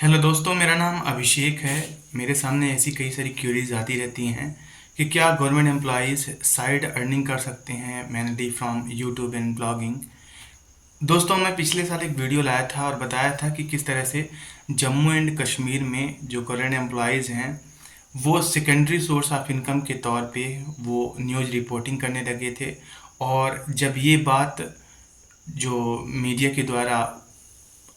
Hello दोस्तों, मेरा नाम अभिषेक है। मेरे सामने ऐसी कई सारी क्यूरीज आती रहती हैं कि क्या गवर्नमेंट एम्प्लॉयज़ साइड अर्निंग कर सकते हैं mainly from YouTube and blogging. दोस्तों, मैं पिछले साल एक वीडियो लाया था और बताया था कि किस तरह से जम्मू एंड कश्मीर में जो गवर्नमेंट एम्प्लॉयज़ हैं वो सेकेंडरी सोर्स ऑफ इनकम के तौर पे वो न्यूज़ रिपोर्टिंग करने लगे थे। और जब ये बात जो मीडिया के द्वारा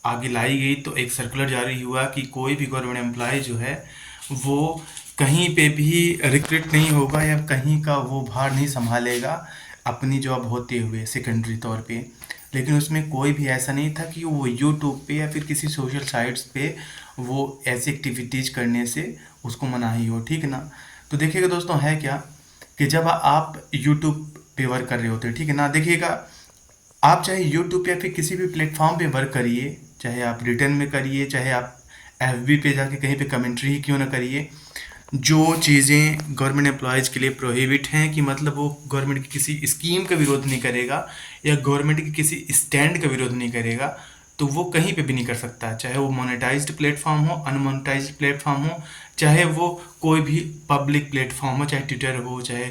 आगे लाई गई तो एक सर्कुलर जारी हुआ कि कोई भी गवर्नमेंट एम्प्लॉय जो है वो कहीं पे भी रिक्रूट नहीं होगा या कहीं का वो भार नहीं संभालेगा अपनी जॉब होते हुए सेकेंडरी तौर पे। लेकिन उसमें कोई भी ऐसा नहीं था कि वो यूट्यूब पे या फिर किसी सोशल साइट्स पे वो ऐसी एक्टिविटीज़ करने से उसको मनाही हो, ठीक है ना। तो देखिएगा दोस्तों, है क्या कि जब आप यूट्यूब पे वर्क कर रहे होते हैं, ठीक है ना, देखिएगा आप चाहे यूट्यूब या फिर किसी भी प्लेटफॉर्म पे वर्क करिए, चाहे आप रिटर्न में करिए, चाहे आप एफबी पे जाके कहीं पे कमेंट्री ही क्यों ना करिए, जो चीज़ें गवर्नमेंट एम्प्लॉयज़ के लिए प्रोहिबिट हैं कि मतलब वो गवर्नमेंट की किसी स्कीम का विरोध नहीं करेगा या गवर्नमेंट की किसी स्टैंड का विरोध नहीं करेगा, तो वो कहीं पे भी नहीं कर सकता। चाहे वो मोनेटाइज्ड प्लेटफॉर्म हो, अनमोनेटाइज्ड प्लेटफॉर्म हो, चाहे वो कोई भी पब्लिक प्लेटफॉर्म हो, चाहे ट्विटर हो, चाहे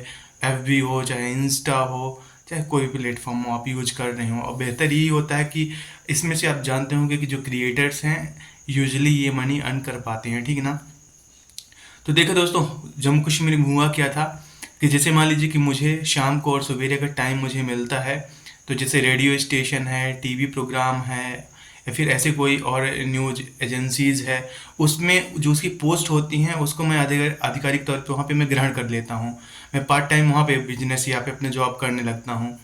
एफबी हो, चाहे इंस्टा हो, चाहे कोई भी प्लेटफॉर्म हो आप यूज कर रहे हो। और बेहतर यही होता है कि इसमें से आप जानते होंगे कि जो क्रिएटर्स हैं यूजुअली ये मनी अर्न कर पाते हैं, ठीक है ना। तो देखो दोस्तों, जम्मू कश्मीर में हुआ क्या था कि जैसे मान लीजिए कि मुझे शाम को और सवेरे अगर टाइम मुझे मिलता है तो जैसे रेडियो स्टेशन है, टीवी प्रोग्राम है या फिर ऐसे कोई और न्यूज एजेंसीज है, उसमें जो उसकी पोस्ट होती हैं उसको मैं आधिकारिक तौर पे वहाँ पे मैं ग्रहण कर लेता हूँ। मैं पार्ट टाइम वहाँ पे बिजनेस या पे अपने जॉब करने लगता हूँ।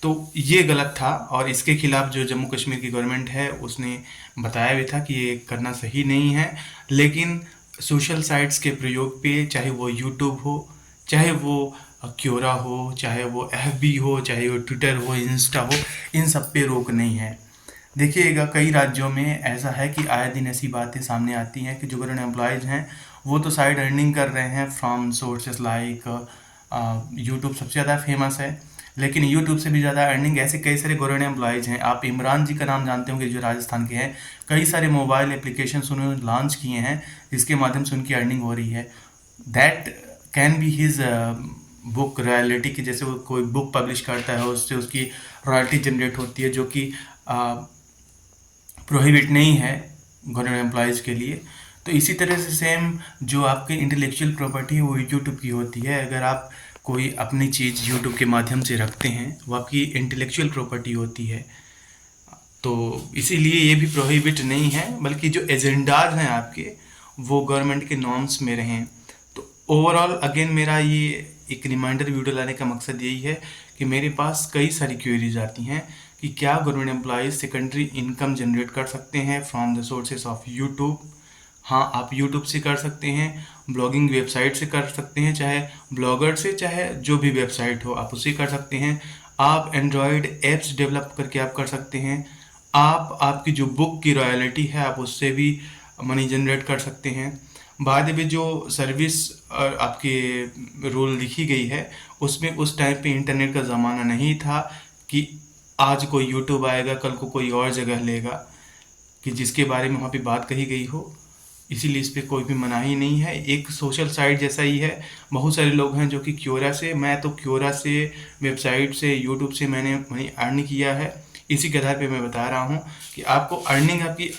तो ये गलत था और इसके खिलाफ जो जम्मू कश्मीर की गवर्नमेंट है उसने बताया भी था कि ये करना सही नहीं है। लेकिन सोशल साइट्स के प्रयोग पे, चाहे वो यूट्यूब हो, चाहे वो क्योरा हो, चाहे वो एफबी हो, चाहे वो ट्विटर हो, इंस्टा हो, इन सब पे रोक नहीं है। देखिएगा कई राज्यों में ऐसा है कि आए दिन ऐसी बातें सामने आती हैं कि जो गवर्नमेंट एम्प्लॉयज़ हैं वो तो साइड अर्निंग कर रहे हैं फ्रॉम सोर्सेज लाइक यूट्यूब सबसे ज़्यादा फेमस है। लेकिन यूट्यूब से भी ज़्यादा अर्निंग ऐसे कई सारे गवर्नमेंट एम्प्लॉयज़ हैं। आप इमरान जी का नाम जानते होंगे जो राजस्थान के हैं। कई सारे मोबाइल एप्लीकेशन उन्होंने लॉन्च किए हैं जिसके माध्यम से उनकी अर्निंग हो रही है। That can be his book royalty की, जैसे वो कोई बुक पब्लिश करता है उससे उसकी रॉयल्टी जनरेट होती है, जो कि प्रोहिबिट नहीं है गवर्नमेंट एम्प्लॉयज़ के लिए। तो इसी तरह से सेम जो आपकी इंटेलेक्चुअल प्रॉपर्टी है वो यूट्यूब की होती है। अगर आप कोई अपनी चीज़ यूट्यूब के माध्यम से रखते हैं वो आपकी इंटेलेक्चुअल प्रॉपर्टी होती है। तो इसीलिए ये भी प्रोहिबिट नहीं है, बल्कि जो एजेंडाज हैं आपके वो गवर्नमेंट के नॉर्म्स में रहें। तो ओवरऑल अगेन मेरा ये एक रिमाइंडर वीडियो लाने का मकसद यही है कि मेरे पास कई सारी क्वेरीज आती हैं कि क्या government employees secondary income generate कर सकते हैं from the sources of YouTube. हाँ, आप यूट्यूब से कर सकते हैं, ब्लॉगिंग वेबसाइट से कर सकते हैं, चाहे ब्लॉगर से, चाहे जो भी वेबसाइट हो आप उससे कर सकते हैं। आप एंड्रॉयड ऐप्स डेवलप करके आप कर सकते हैं। आप आपकी जो बुक की रॉयल्टी है आप उससे भी मनी जनरेट कर सकते हैं। बाद में जो सर्विस आपके रूल लिखी गई है उसमें उस टाइम पे इंटरनेट का ज़माना नहीं था कि आज कोई यूट्यूब आएगा कल को कोई और जगह लेगा कि जिसके बारे में वहाँ पे बात कही गई हो। इसीलिए इस पे कोई भी मनाही नहीं है, एक सोशल साइट जैसा ही है। बहुत सारे लोग हैं जो कि क्योरा से, मैं तो क्योरा से, वेबसाइट से, यूट्यूब से मैंने मनी अर्न किया है। इसी के आधार पे मैं बता रहा हूँ कि आपको अर्निंग आपकी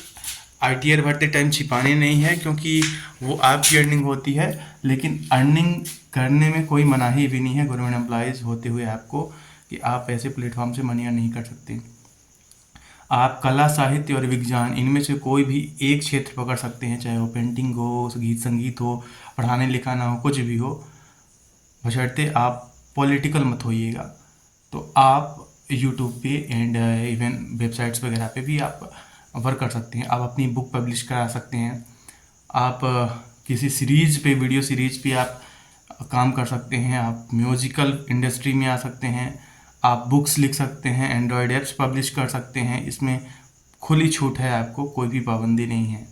आईटीआर भरते टाइम छिपाने नहीं है, क्योंकि वो आपकी अर्निंग होती है। लेकिन अर्निंग करने में कोई मनाही भी नहीं है गवर्नमेंट एम्प्लॉयज़ होते हुए आपको कि आप ऐसे प्लेटफॉर्म से मनी अर्न नहीं कर सकते। आप कला, साहित्य और विज्ञान इनमें से कोई भी एक क्षेत्र पकड़ सकते हैं, चाहे वो पेंटिंग हो, गीत संगीत हो, पढ़ाने लिखाना हो, कुछ भी हो, बशर्ते आप पॉलिटिकल मत होइएगा। तो आप यूट्यूब पे एंड इवन वेबसाइट्स वगैरह पे भी आप वर्क कर सकते हैं। आप अपनी बुक पब्लिश करा सकते हैं। आप किसी सीरीज़ पे, वीडियो सीरीज़ पे आप काम कर सकते हैं। आप म्यूज़िकल इंडस्ट्री में आ सकते हैं। आप बुक्स लिख सकते हैं, एंड्रॉयड ऐप्स पब्लिश कर सकते हैं। इसमें खुली छूट है, आपको कोई भी पाबंदी नहीं है।